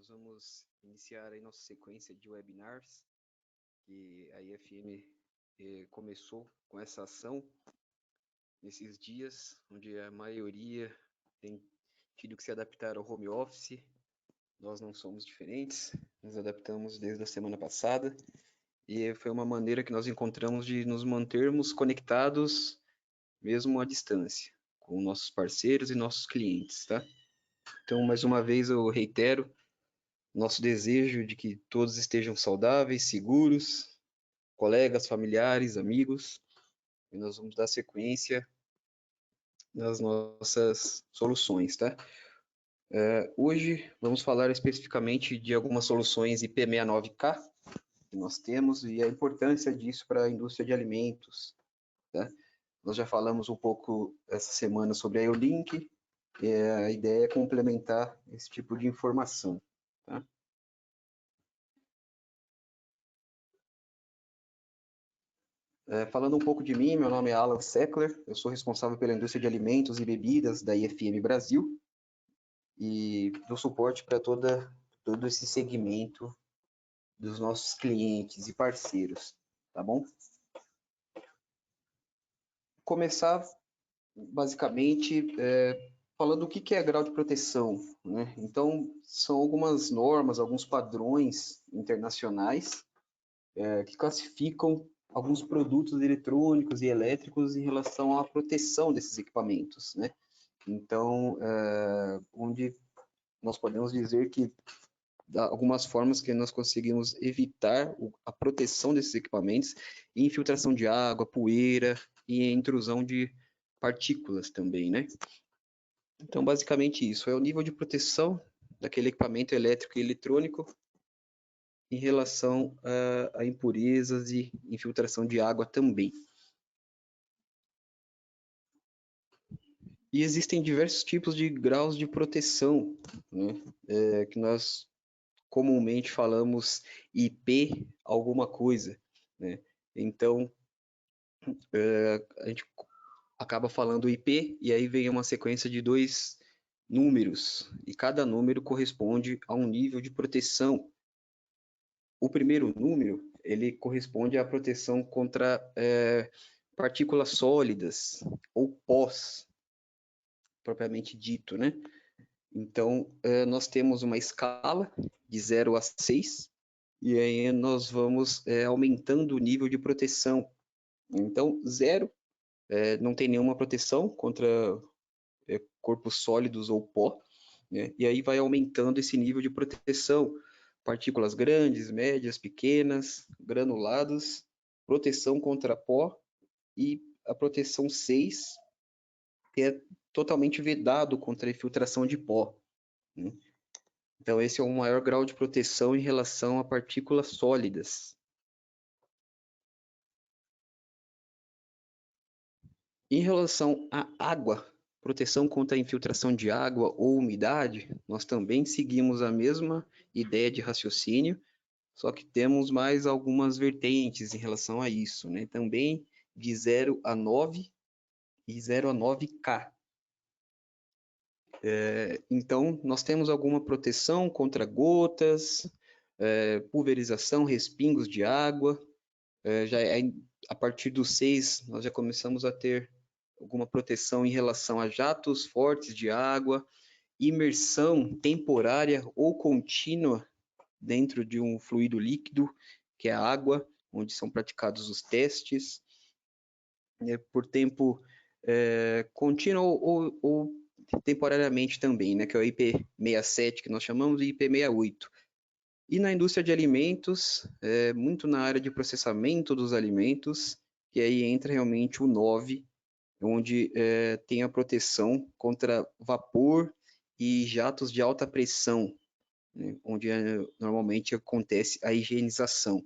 Nós vamos iniciar aí nossa sequência de webinars, que a IFM começou com essa ação nesses dias, onde a maioria tem tido que se adaptar ao home office. Nós não somos diferentes, nos adaptamos desde a semana passada, e foi uma maneira que nós encontramos de nos mantermos conectados, mesmo à distância, com nossos parceiros e nossos clientes, tá? Então, mais uma vez, eu reitero nosso desejo de que todos estejam saudáveis, seguros, colegas, familiares, amigos, e nós vamos dar sequência nas nossas soluções, tá? Hoje vamos falar especificamente de algumas soluções IP69K que nós temos e a importância disso para a indústria de alimentos, tá? Nós já falamos um pouco essa semana sobre a EOLink, e a ideia é complementar esse tipo de informação, tá? Falando um pouco de mim, meu nome é Alan Seckler, eu sou responsável pela indústria de alimentos e bebidas da IFM Brasil e dou suporte para todo esse segmento dos nossos clientes e parceiros, tá bom? Começar, basicamente, falando o que é grau de proteção, né? Então, são algumas normas, alguns padrões internacionais que classificam alguns produtos eletrônicos e elétricos em relação à proteção desses equipamentos, né? Então, onde nós podemos dizer que algumas formas que nós conseguimos evitar a proteção desses equipamentos e infiltração de água, poeira e intrusão de partículas também, né? Então, basicamente isso, é o nível de proteção daquele equipamento elétrico e eletrônico em relação a impurezas e infiltração de água também. E existem diversos tipos de graus de proteção, né? Que nós comumente falamos IP alguma coisa, né? Então, a gente acaba falando IP e aí vem uma sequência de 2 números, e cada número corresponde a um nível de proteção. O primeiro número, ele corresponde à proteção contra partículas sólidas ou pós, propriamente dito, né? Então, nós temos uma escala de 0 a 6, e aí nós vamos aumentando o nível de proteção. Então, 0 não tem nenhuma proteção contra corpos sólidos ou pó, né? E aí vai aumentando esse nível de proteção. Partículas grandes, médias, pequenas, granulados, proteção contra pó, e a proteção 6 é totalmente vedado contra a infiltração de pó, né? Então, esse é o maior grau de proteção em relação a partículas sólidas. Em relação à água, proteção contra a infiltração de água ou umidade, nós também seguimos a mesma ideia de raciocínio, só que temos mais algumas vertentes em relação a isso, né? Também de 0 a 9 e 0 a 9K. Então, nós temos alguma proteção contra gotas, pulverização, respingos de água. A partir do 6, nós já começamos a ter alguma proteção em relação a jatos fortes de água, imersão temporária ou contínua dentro de um fluido líquido, que é a água, onde são praticados os testes, por tempo contínuo ou temporariamente também, né, que é o IP67 que nós chamamos e IP68. E na indústria de alimentos, muito na área de processamento dos alimentos, que aí entra realmente o 9, onde tem a proteção contra vapor e jatos de alta pressão, né, onde normalmente acontece a higienização.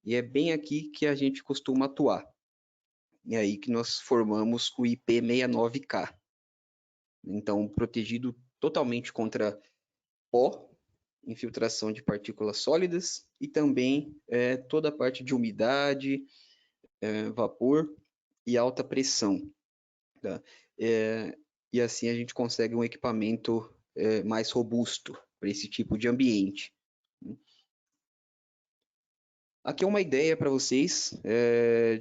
E é bem aqui que a gente costuma atuar. E é aí que nós formamos o IP69K. Então, protegido totalmente contra pó, infiltração de partículas sólidas e também toda a parte de umidade, vapor e alta pressão, tá? E assim a gente consegue um equipamento mais robusto esse tipo de ambiente. Aqui é uma ideia para vocês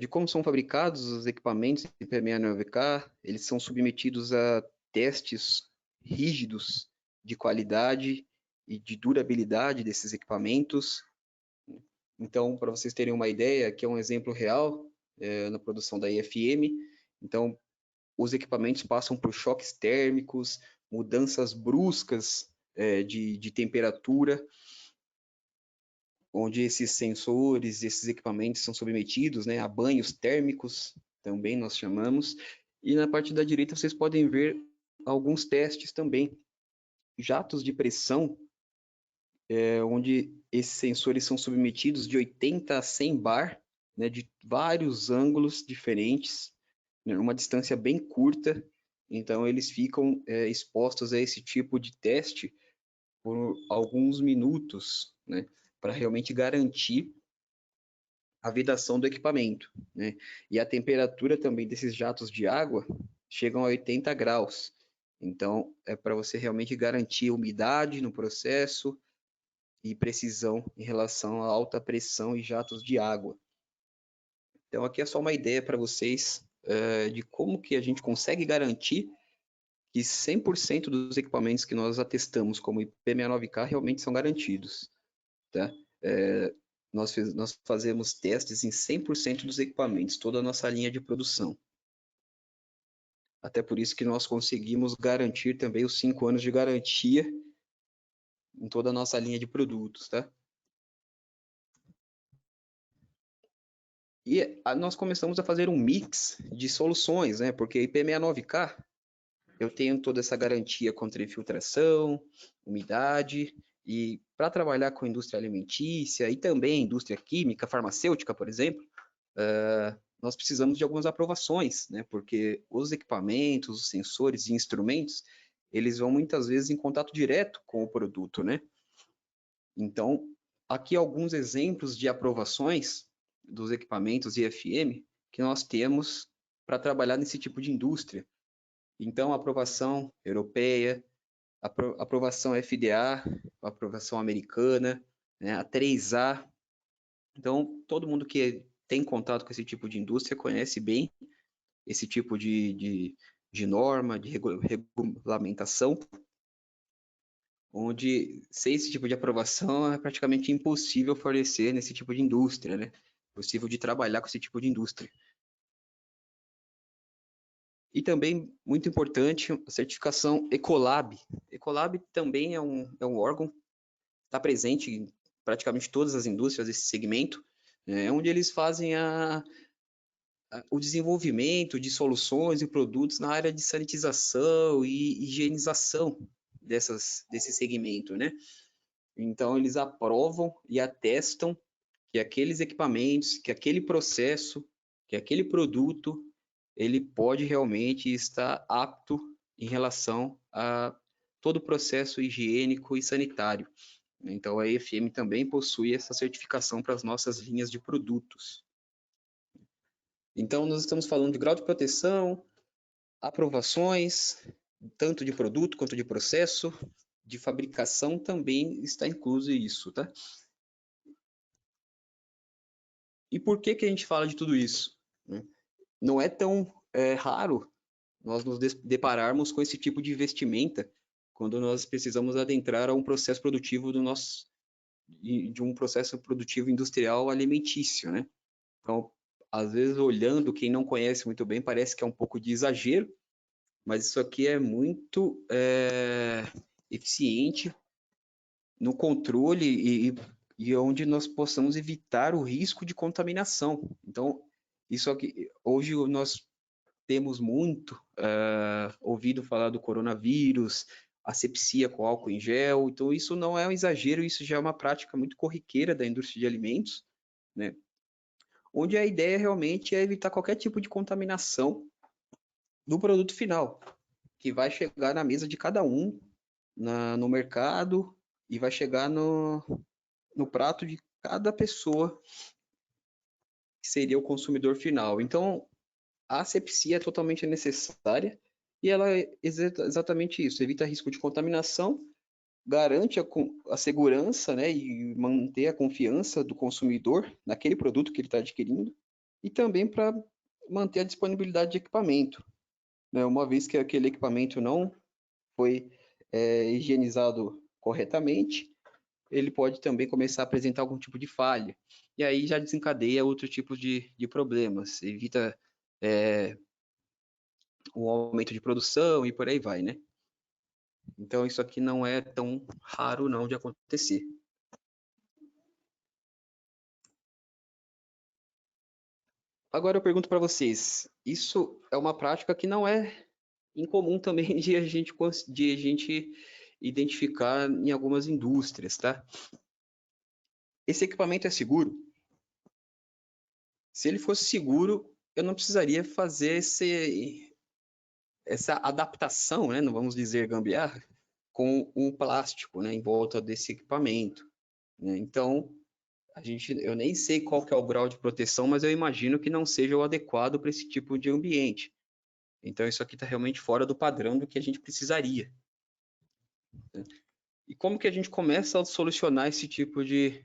de como são fabricados os equipamentos IP69K. Eles são submetidos a testes rígidos de qualidade e de durabilidade desses equipamentos. Então, para vocês terem uma ideia, aqui é um exemplo real na produção da IFM. Então, os equipamentos passam por choques térmicos, mudanças bruscas de temperatura, onde esses sensores, esses equipamentos são submetidos, né, a banhos térmicos, também nós chamamos. E na parte da direita vocês podem ver alguns testes também. Jatos de pressão, onde esses sensores são submetidos de 80 a 100 bar, né, de vários ângulos diferentes, né, uma distância bem curta. Então eles ficam expostos a esse tipo de teste por alguns minutos, né, para realmente garantir a vedação do equipamento, né? E a temperatura também desses jatos de água chegam a 80 graus. Então, é para você realmente garantir umidade no processo e precisão em relação à alta pressão e jatos de água. Então, aqui é só uma ideia para vocês de como que a gente consegue garantir que 100% dos equipamentos que nós atestamos como IP69K realmente são garantidos, tá? Nós fazemos testes em 100% dos equipamentos, toda a nossa linha de produção. Até por isso que nós conseguimos garantir também os 5 anos de garantia em toda a nossa linha de produtos, tá? E nós começamos a fazer um mix de soluções, né? Porque IP69K, eu tenho toda essa garantia contra infiltração, umidade, e para trabalhar com indústria alimentícia e também indústria química, farmacêutica, por exemplo, nós precisamos de algumas aprovações, né? Porque os equipamentos, os sensores e instrumentos, eles vão muitas vezes em contato direto com o produto, né? Então, aqui alguns exemplos de aprovações dos equipamentos IFM que nós temos para trabalhar nesse tipo de indústria. Então, aprovação europeia, aprovação FDA, aprovação americana, né, a 3A. Então, todo mundo que tem contato com esse tipo de indústria conhece bem esse tipo de norma, de regulamentação, onde sem esse tipo de aprovação é praticamente impossível fornecer nesse tipo de indústria, né? Possível de trabalhar com esse tipo de indústria. E também, muito importante, a certificação Ecolab. Ecolab também é um órgão que está presente em praticamente todas as indústrias desse segmento, onde eles fazem o desenvolvimento de soluções e produtos na área de sanitização e higienização desse segmento, né? Então, eles aprovam e atestam que aqueles equipamentos, que aquele processo, que aquele produto, ele pode realmente estar apto em relação a todo o processo higiênico e sanitário. Então, a EFM também possui essa certificação para as nossas linhas de produtos. Então, nós estamos falando de grau de proteção, aprovações, tanto de produto quanto de processo, de fabricação também está incluso isso, tá? E por que que a gente fala de tudo isso? Não é tão raro nós nos depararmos com esse tipo de vestimenta quando nós precisamos adentrar a um processo produtivo de um processo produtivo industrial alimentício, né? Então, às vezes, olhando, quem não conhece muito bem, parece que é um pouco de exagero, mas isso aqui é muito eficiente no controle e onde nós possamos evitar o risco de contaminação. Então, isso aqui, hoje nós temos muito ouvido falar do coronavírus, asepsia com álcool em gel, então isso não é um exagero, isso já é uma prática muito corriqueira da indústria de alimentos, né? Onde a ideia realmente é evitar qualquer tipo de contaminação do produto final, que vai chegar na mesa de cada um no mercado e vai chegar no prato de cada pessoa que seria o consumidor final. Então, a asepsia é totalmente necessária e ela é exatamente isso, evita risco de contaminação garante a segurança, né, e manter a confiança do consumidor naquele produto que ele está adquirindo, e também para manter a disponibilidade de equipamento, né, uma vez que aquele equipamento não foi higienizado corretamente, ele pode também começar a apresentar algum tipo de falha, e aí já desencadeia outro tipo de problemas, evita o aumento de produção e por aí vai, né? Então isso aqui não é tão raro não de acontecer. Agora eu pergunto para vocês, isso é uma prática que não é incomum também de a gente identificar em algumas indústrias, tá? Esse equipamento é seguro? Se ele fosse seguro, eu não precisaria fazer essa adaptação, né? Não vamos dizer gambiarra, com o plástico, né, em volta desse equipamento, né? Então, eu nem sei qual que é o grau de proteção, mas eu imagino que não seja o adequado para esse tipo de ambiente. Então, isso aqui está realmente fora do padrão do que a gente precisaria, né? E como que a gente começa a solucionar esse tipo de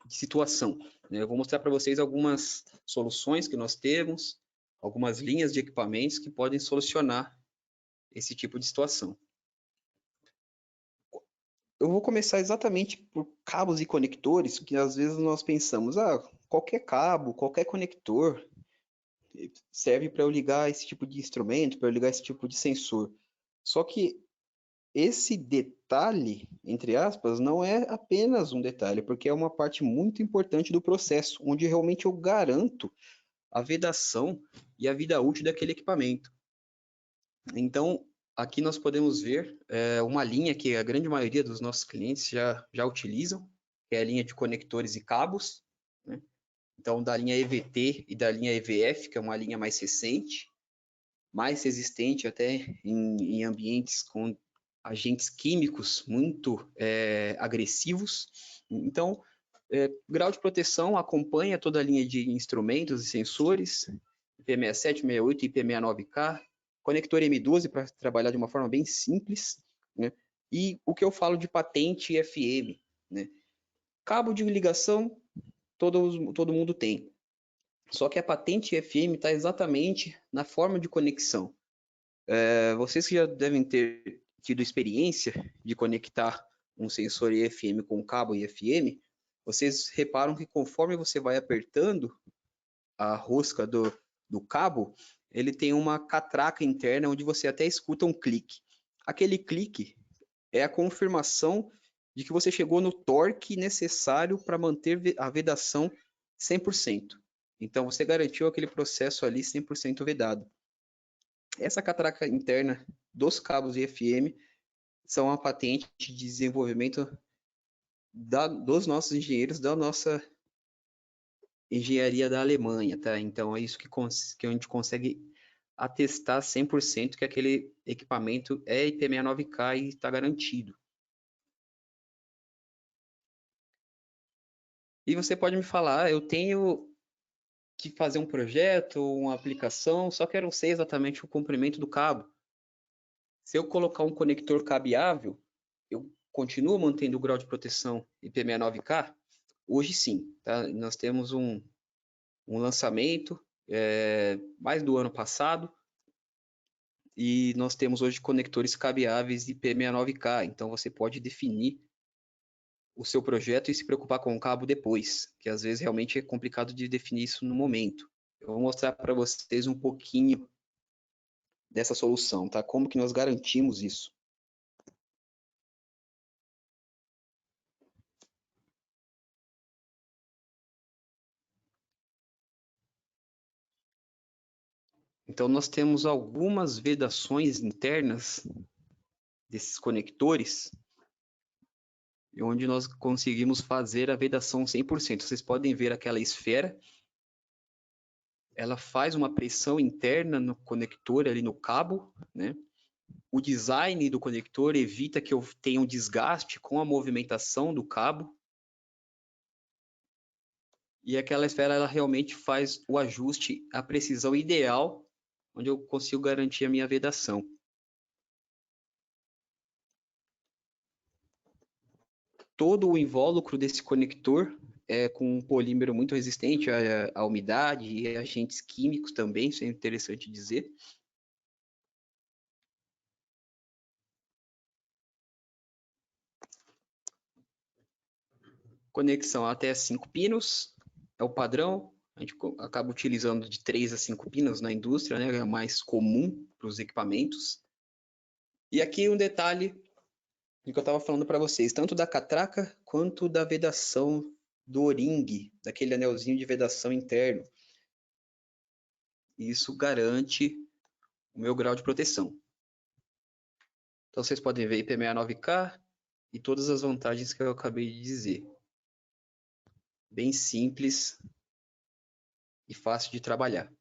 situação, né? Eu vou mostrar para vocês algumas soluções que nós temos, algumas linhas de equipamentos que podem solucionar esse tipo de situação. Eu vou começar exatamente por cabos e conectores, que às vezes nós pensamos, qualquer cabo, qualquer conector serve para eu ligar esse tipo de instrumento, para eu ligar esse tipo de sensor. Só que esse detalhe, entre aspas, não é apenas um detalhe, porque é uma parte muito importante do processo, onde realmente eu garanto a vedação e a vida útil daquele equipamento. Então, aqui nós podemos ver uma linha que a grande maioria dos nossos clientes já utilizam, que é a linha de conectores e cabos, né? Então, da linha EVT e da linha EVF, que é uma linha mais recente, mais resistente até em ambientes com agentes químicos muito agressivos. Então, grau de proteção acompanha toda a linha de instrumentos e sensores, IP67, 68 e IP69K, conector M12 para trabalhar de uma forma bem simples, né? E o que eu falo de patente FM, né? Cabo de ligação todo mundo tem. Só que a patente FM está exatamente na forma de conexão. Vocês que já devem ter tido experiência de conectar um sensor FM com um cabo FM, vocês reparam que conforme você vai apertando a rosca do cabo, ele tem uma catraca interna onde você até escuta um clique. Aquele clique é a confirmação de que você chegou no torque necessário para manter a vedação 100%. Então, você garantiu aquele processo ali 100% vedado. Essa catraca interna dos cabos de FM são a patente de desenvolvimento dos nossos engenheiros, da nossa engenharia da Alemanha, tá? Então, é isso que a gente consegue atestar 100% que aquele equipamento é IP69K e está garantido. E você pode me falar, eu tenho que fazer um projeto, uma aplicação, só que eu não sei exatamente o comprimento do cabo. Se eu colocar um conector cabeável, eu continuo mantendo o grau de proteção IP69K? Hoje sim, tá? Nós temos um lançamento mais do ano passado e nós temos hoje conectores cabeáveis IP69K, então você pode definir o seu projeto e se preocupar com o cabo depois, que às vezes realmente é complicado de definir isso no momento. Eu vou mostrar para vocês um pouquinho dessa solução, tá? Como que nós garantimos isso? Então nós temos algumas vedações internas desses conectores, onde nós conseguimos fazer a vedação 100%. Vocês podem ver aquela esfera, ela faz uma pressão interna no conector, ali no cabo, né? O design do conector evita que eu tenha um desgaste com a movimentação do cabo. E aquela esfera, ela realmente faz o ajuste, a precisão ideal, onde eu consigo garantir a minha vedação. todo o invólucro desse conector é com um polímero muito resistente à umidade e a agentes químicos também, isso é interessante dizer. Conexão até 5 pinos, é o padrão. A gente acaba utilizando de 3 a 5 pinos na indústria, né? É mais comum para os equipamentos. E aqui um detalhe do que eu estava falando para vocês, tanto da catraca quanto da vedação do O-ring, daquele anelzinho de vedação interno. Isso garante o meu grau de proteção. Então vocês podem ver IP69K e todas as vantagens que eu acabei de dizer. Bem simples e fácil de trabalhar.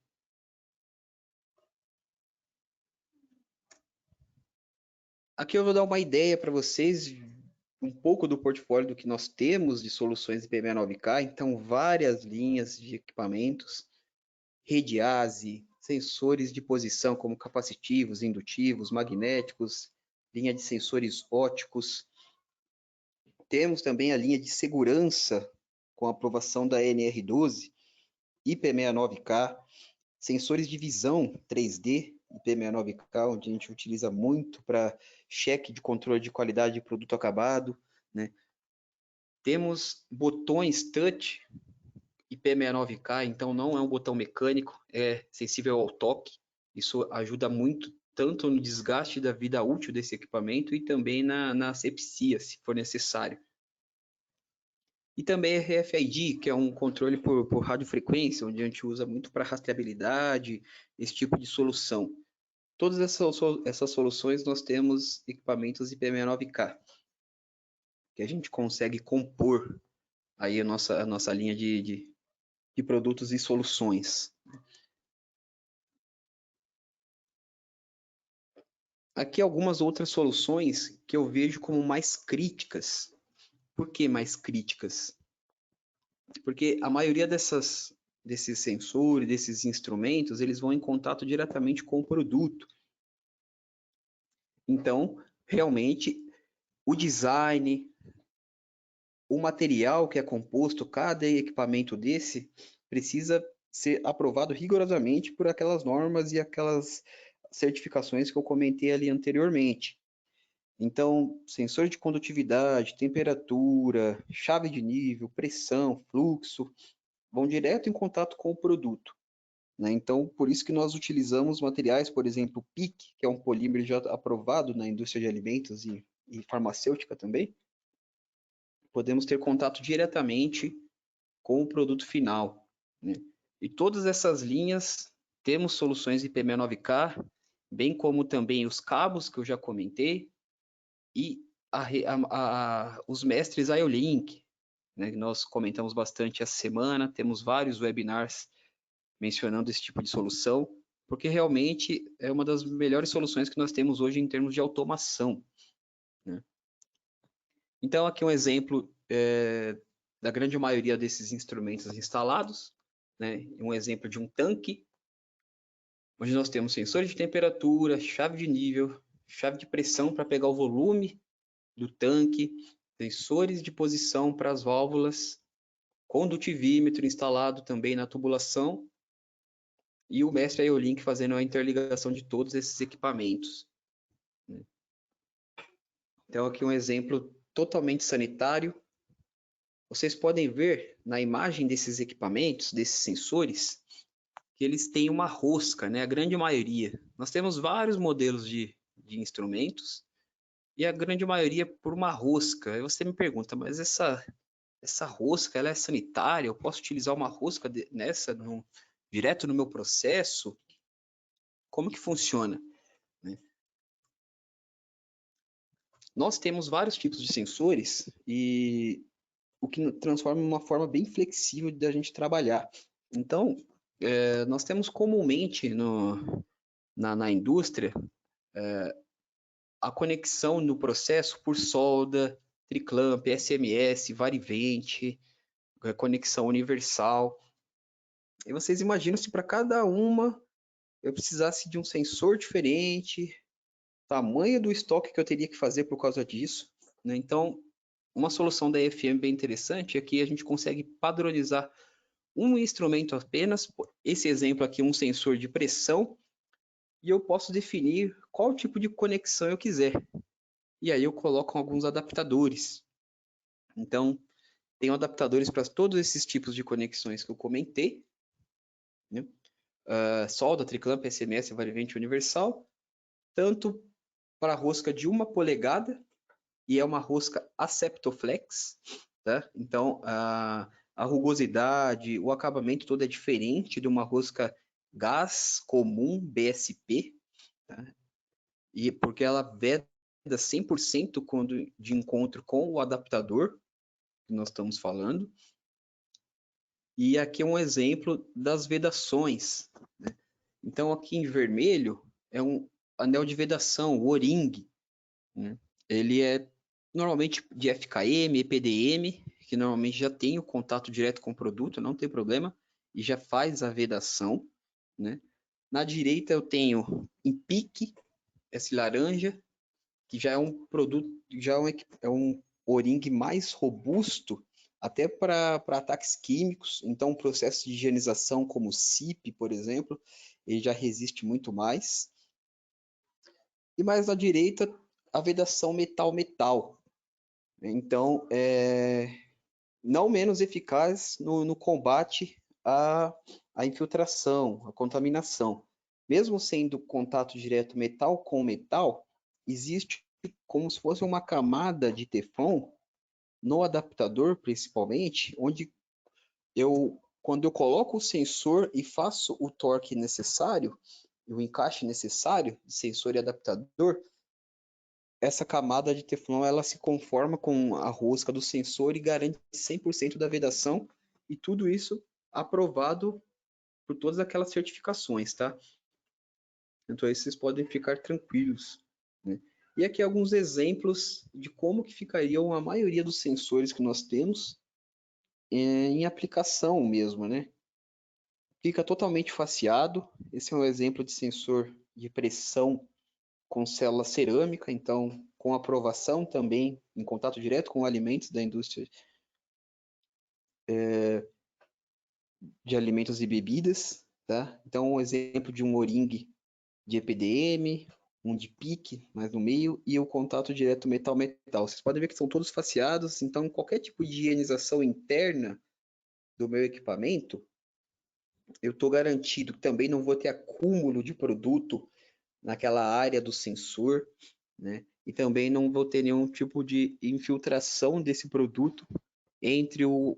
Aqui eu vou dar uma ideia para vocês, um pouco do portfólio do que nós temos de soluções IP69K. Então, várias linhas de equipamentos, rede ASE, sensores de posição como capacitivos, indutivos, magnéticos, linha de sensores óticos. Temos também a linha de segurança com a aprovação da NR12, IP69K, sensores de visão 3D, IP69K, onde a gente utiliza muito para cheque de controle de qualidade de produto acabado, né? Temos botões touch, IP69K, então não é um botão mecânico, é sensível ao toque. Isso ajuda muito, tanto no desgaste da vida útil desse equipamento e também na asepsia, se for necessário. E também RFID, que é um controle por radiofrequência, onde a gente usa muito para rastreabilidade, esse tipo de solução. Todas essas soluções nós temos equipamentos IP69K, que a gente consegue compor aí a nossa linha de produtos e soluções. Aqui algumas outras soluções que eu vejo como mais críticas. Por que mais críticas? Porque a maioria desses sensores, desses instrumentos, eles vão em contato diretamente com o produto. Então, realmente, o design, o material que é composto, cada equipamento desse, precisa ser aprovado rigorosamente por aquelas normas e aquelas certificações que eu comentei ali anteriormente. Então, sensor de condutividade, temperatura, chave de nível, pressão, fluxo, vão direto em contato com o produto, né? Então, por isso que nós utilizamos materiais, por exemplo, PIC, que é um polímero já aprovado na indústria de alimentos e farmacêutica também. Podemos ter contato diretamente com o produto final, né? E todas essas linhas temos soluções IP69K, bem como também os cabos que eu já comentei, e os mestres IO-Link, né, que nós comentamos bastante essa semana, temos vários webinars mencionando esse tipo de solução, porque realmente é uma das melhores soluções que nós temos hoje em termos de automação, né? Então, aqui um exemplo da grande maioria desses instrumentos instalados, né? Um exemplo de um tanque, onde nós temos sensores de temperatura, chave de nível, chave de pressão para pegar o volume do tanque, sensores de posição para as válvulas, condutivímetro instalado também na tubulação e o mestre IO-Link fazendo a interligação de todos esses equipamentos. Então aqui um exemplo totalmente sanitário. Vocês podem ver na imagem desses equipamentos, desses sensores, que eles têm uma rosca, né? A grande maioria. Nós temos vários modelos de instrumentos e a grande maioria por uma rosca. Aí você me pergunta, mas essa rosca, ela é sanitária? Eu posso utilizar uma rosca nessa direto no meu processo? Como que funciona, né? Nós temos vários tipos de sensores e o que transforma uma forma bem flexível da gente trabalhar. Então, nós temos comumente na indústria a conexão no processo por solda, triclamp, SMS, varivente, conexão universal. E vocês imaginam se para cada uma eu precisasse de um sensor diferente, tamanho do estoque que eu teria que fazer por causa disso, né? Então, Uma solução da EFM bem interessante é que a gente consegue padronizar um instrumento apenas, esse exemplo aqui, um sensor de pressão, e eu posso definir qual tipo de conexão eu quiser. E aí eu coloco alguns adaptadores. Então, tenho adaptadores para todos esses tipos de conexões que eu comentei, né? Solda, triclamp, SMS, variante universal, tanto para a rosca de 1 polegada, e é uma rosca Aceptoflex, tá? Então, a rugosidade, o acabamento todo é diferente de uma rosca gás comum, BSP, tá? E porque ela veda 100% quando de encontro com o adaptador que nós estamos falando. E aqui é um exemplo das vedações, né? Então, aqui em vermelho é um anel de vedação, o O-ring, né? Ele é normalmente de FKM, EPDM, que normalmente já tem o contato direto com o produto, não tem problema, e já faz a vedação, né? Na direita eu tenho em pique, esse laranja, que já é um produto, já é um O-ring mais robusto, até para ataques químicos. Então, o processo de higienização, como o CIP, por exemplo, ele já resiste muito mais. E mais à direita, a vedação metal-metal. Então, não menos eficaz no combate à infiltração, à contaminação. Mesmo sendo contato direto metal com metal, existe como se fosse uma camada de teflon no adaptador, principalmente, onde quando eu coloco o sensor e faço o torque necessário, o encaixe necessário de sensor e adaptador, essa camada de teflon ela se conforma com a rosca do sensor e garante 100% da vedação, e tudo isso aprovado por todas aquelas certificações, tá? Então aí vocês podem ficar tranquilos, né? E aqui alguns exemplos de como que ficariam a maioria dos sensores que nós temos em aplicação mesmo, né? Fica totalmente faceado. Esse é um exemplo de sensor de pressão com célula cerâmica, então com aprovação também em contato direto com alimentos da indústria de alimentos e bebidas, tá? Então um exemplo de um O-ring de EPDM, um de pique mais no meio e o contato direto metal-metal. Vocês podem ver que são todos faceados, então qualquer tipo de higienização interna do meu equipamento, eu estou garantido que também não vou ter acúmulo de produto naquela área do sensor, né? E também não vou ter nenhum tipo de infiltração desse produto entre o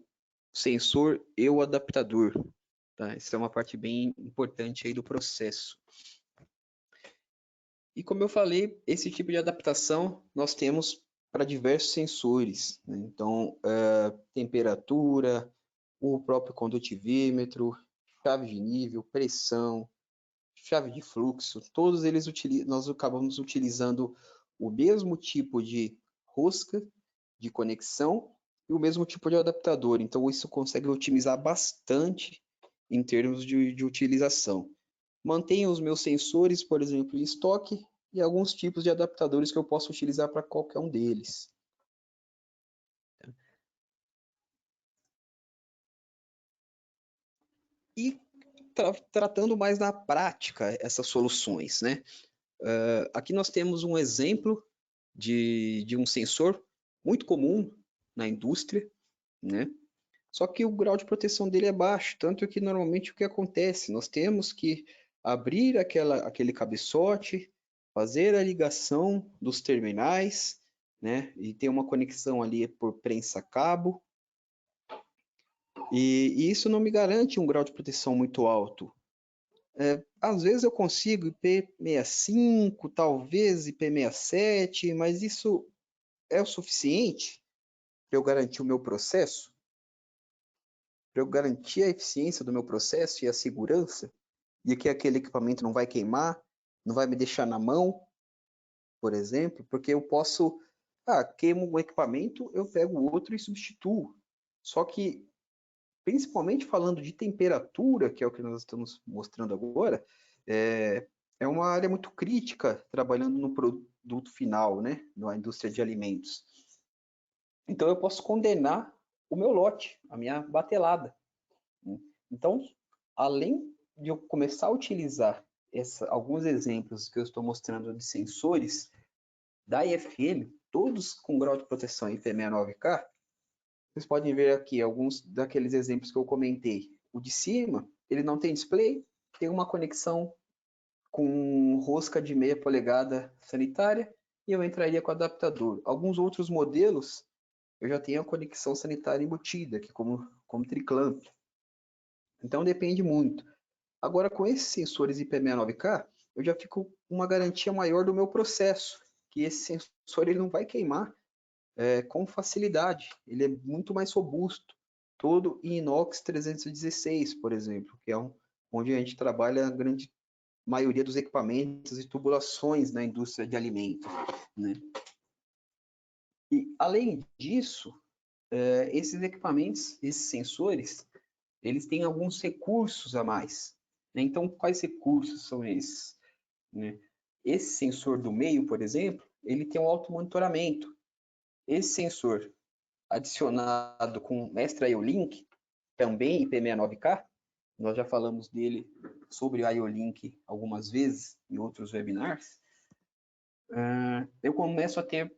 sensor e o adaptador, tá? Isso é uma parte bem importante aí do processo. E como eu falei, esse tipo de adaptação nós temos para diversos sensores, né? Então, temperatura, o próprio condutivímetro, chave de nível, pressão, chave de fluxo, todos eles nós acabamos utilizando o mesmo tipo de rosca de conexão e o mesmo tipo de adaptador. Então, isso consegue otimizar bastante em termos de utilização. Mantenho os meus sensores, por exemplo, em estoque e alguns tipos de adaptadores que eu posso utilizar para qualquer um deles. E tratando mais na prática essas soluções, né? Aqui nós temos um exemplo de um sensor muito comum na indústria, né? Só que o grau de proteção dele é baixo, tanto que normalmente o que acontece? Nós temos que abrir aquele cabeçote, fazer a ligação dos terminais, né? E ter uma conexão ali por prensa-cabo. E isso não me garante um grau de proteção muito alto. Às vezes eu consigo IP65, talvez IP67, mas isso é o suficiente para eu garantir o meu processo? Para eu garantir a eficiência do meu processo e a segurança? E que aquele equipamento não vai queimar, não vai me deixar na mão, por exemplo, porque eu posso, queimo o equipamento, eu pego o outro e substituo. Só que, principalmente falando de temperatura, que é o que nós estamos mostrando agora, é uma área muito crítica trabalhando no produto final, né, na indústria de alimentos. Então, eu posso condenar o meu lote, a minha batelada. Então, além de eu começar a utilizar alguns exemplos que eu estou mostrando de sensores da IFM, todos com grau de proteção IP69K, vocês podem ver aqui alguns daqueles exemplos que eu comentei. O de cima, ele não tem display, tem uma conexão com rosca de meia polegada sanitária e eu entraria com adaptador. Alguns outros modelos, eu já tenho a conexão sanitária embutida, aqui como triclamp. Então depende muito. Agora, com esses sensores IP69K, eu já fico com uma garantia maior do meu processo, que esse sensor ele não vai queimar com facilidade. Ele é muito mais robusto, todo em inox 316, por exemplo, que é onde a gente trabalha a grande maioria dos equipamentos e tubulações na indústria de alimentos, né? E, além disso, esses equipamentos, esses sensores, eles têm alguns recursos a mais, né? Então, quais recursos são esses, né? Esse sensor do meio, por exemplo, ele tem um automonitoramento. Esse sensor adicionado com Mestra IO-Link, também IP69K, nós já falamos dele sobre a IO-Link algumas vezes em outros webinars, eu começo a ter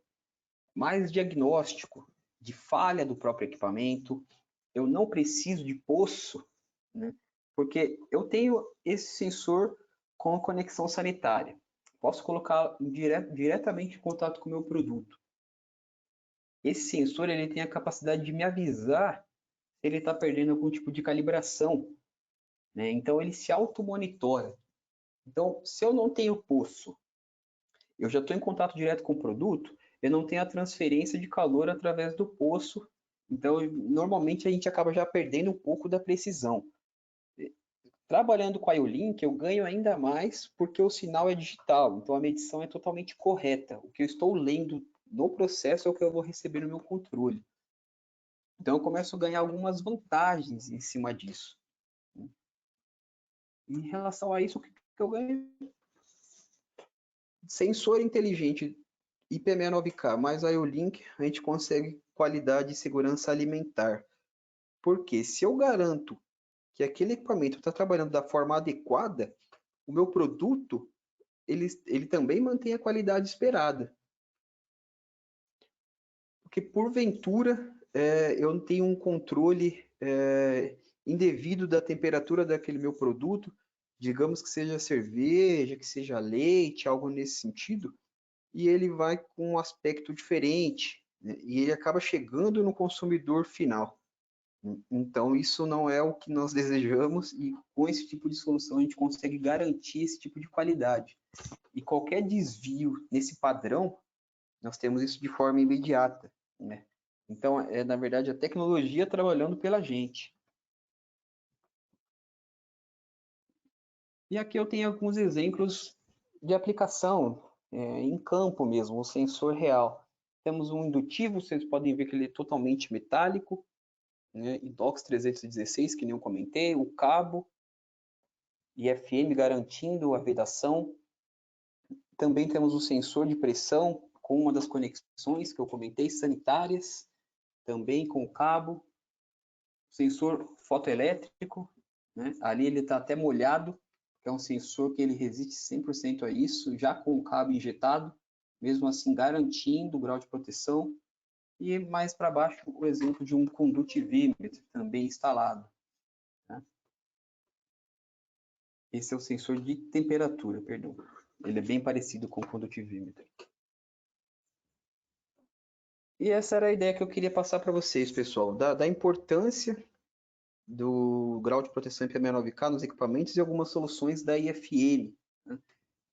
mais diagnóstico de falha do próprio equipamento, eu não preciso de poço, né? Porque eu tenho esse sensor com a conexão sanitária. Posso colocar diretamente em contato com o meu produto. Esse sensor ele tem a capacidade de me avisar se ele está perdendo algum tipo de calibração, né? Então ele se auto-monitora. Então, se eu não tenho poço, eu já estou em contato direto com o produto, eu não tenho a transferência de calor através do poço. Então, normalmente a gente acaba já perdendo um pouco da precisão. Trabalhando com a IO-Link, eu ganho ainda mais porque o sinal é digital, então a medição é totalmente correta. O que eu estou lendo no processo é o que eu vou receber no meu controle. Então, eu começo a ganhar algumas vantagens em cima disso. Em relação a isso, o que eu ganho? Sensor inteligente IP69K mais IO-Link, a gente consegue qualidade e segurança alimentar. Porque se eu garanto que aquele equipamento está trabalhando da forma adequada, o meu produto ele também mantém a qualidade esperada. Porque porventura eu não tenho um controle indevido da temperatura daquele meu produto, digamos que seja cerveja, que seja leite, algo nesse sentido, e ele vai com um aspecto diferente, né? E ele acaba chegando no consumidor final. Então, isso não é o que nós desejamos, e com esse tipo de solução a gente consegue garantir esse tipo de qualidade. E qualquer desvio nesse padrão, nós temos isso de forma imediata, né? Então, na verdade, a tecnologia trabalhando pela gente. E aqui eu tenho alguns exemplos de aplicação em campo mesmo, o sensor real. Temos um indutivo, vocês podem ver que ele é totalmente metálico, né? Inox 316, que nem eu comentei, o cabo, IFM garantindo a vedação. Também temos o sensor de pressão com uma das conexões que eu comentei, sanitárias, também com o cabo. Sensor fotoelétrico, né? Ali ele está até molhado, que é um sensor que ele resiste 100% a isso, já com o cabo injetado, mesmo assim garantindo o grau de proteção. E mais para baixo o exemplo de um condutivímetro também instalado, né? Esse é o sensor de temperatura, perdão. Ele é bem parecido com o condutivímetro. E essa era a ideia que eu queria passar para vocês, pessoal, da importância do grau de proteção IP69K nos equipamentos e algumas soluções da IFM, né?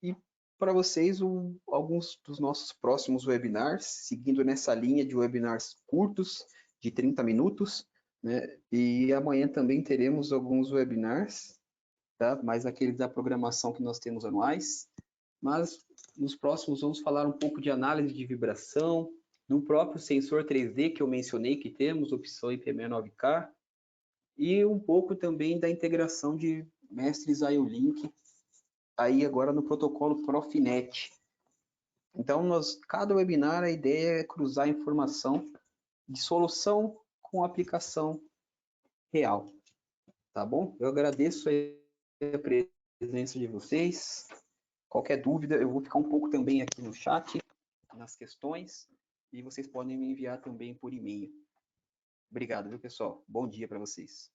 E para vocês, alguns dos nossos próximos webinars, seguindo nessa linha de webinars curtos, de 30 minutos, né? E amanhã também teremos alguns webinars, tá? Mais aqueles da programação que nós temos anuais, mas nos próximos vamos falar um pouco de análise de vibração, do próprio sensor 3D que eu mencionei que temos, opção IP69K, e um pouco também da integração de mestres IO-Link, aí agora no protocolo Profinet. Então, cada webinar, a ideia é cruzar informação de solução com aplicação real, tá bom? Eu agradeço a presença de vocês. Qualquer dúvida, eu vou ficar um pouco também aqui no chat, nas questões, e vocês podem me enviar também por e-mail. Obrigado, viu, pessoal? Bom dia para vocês.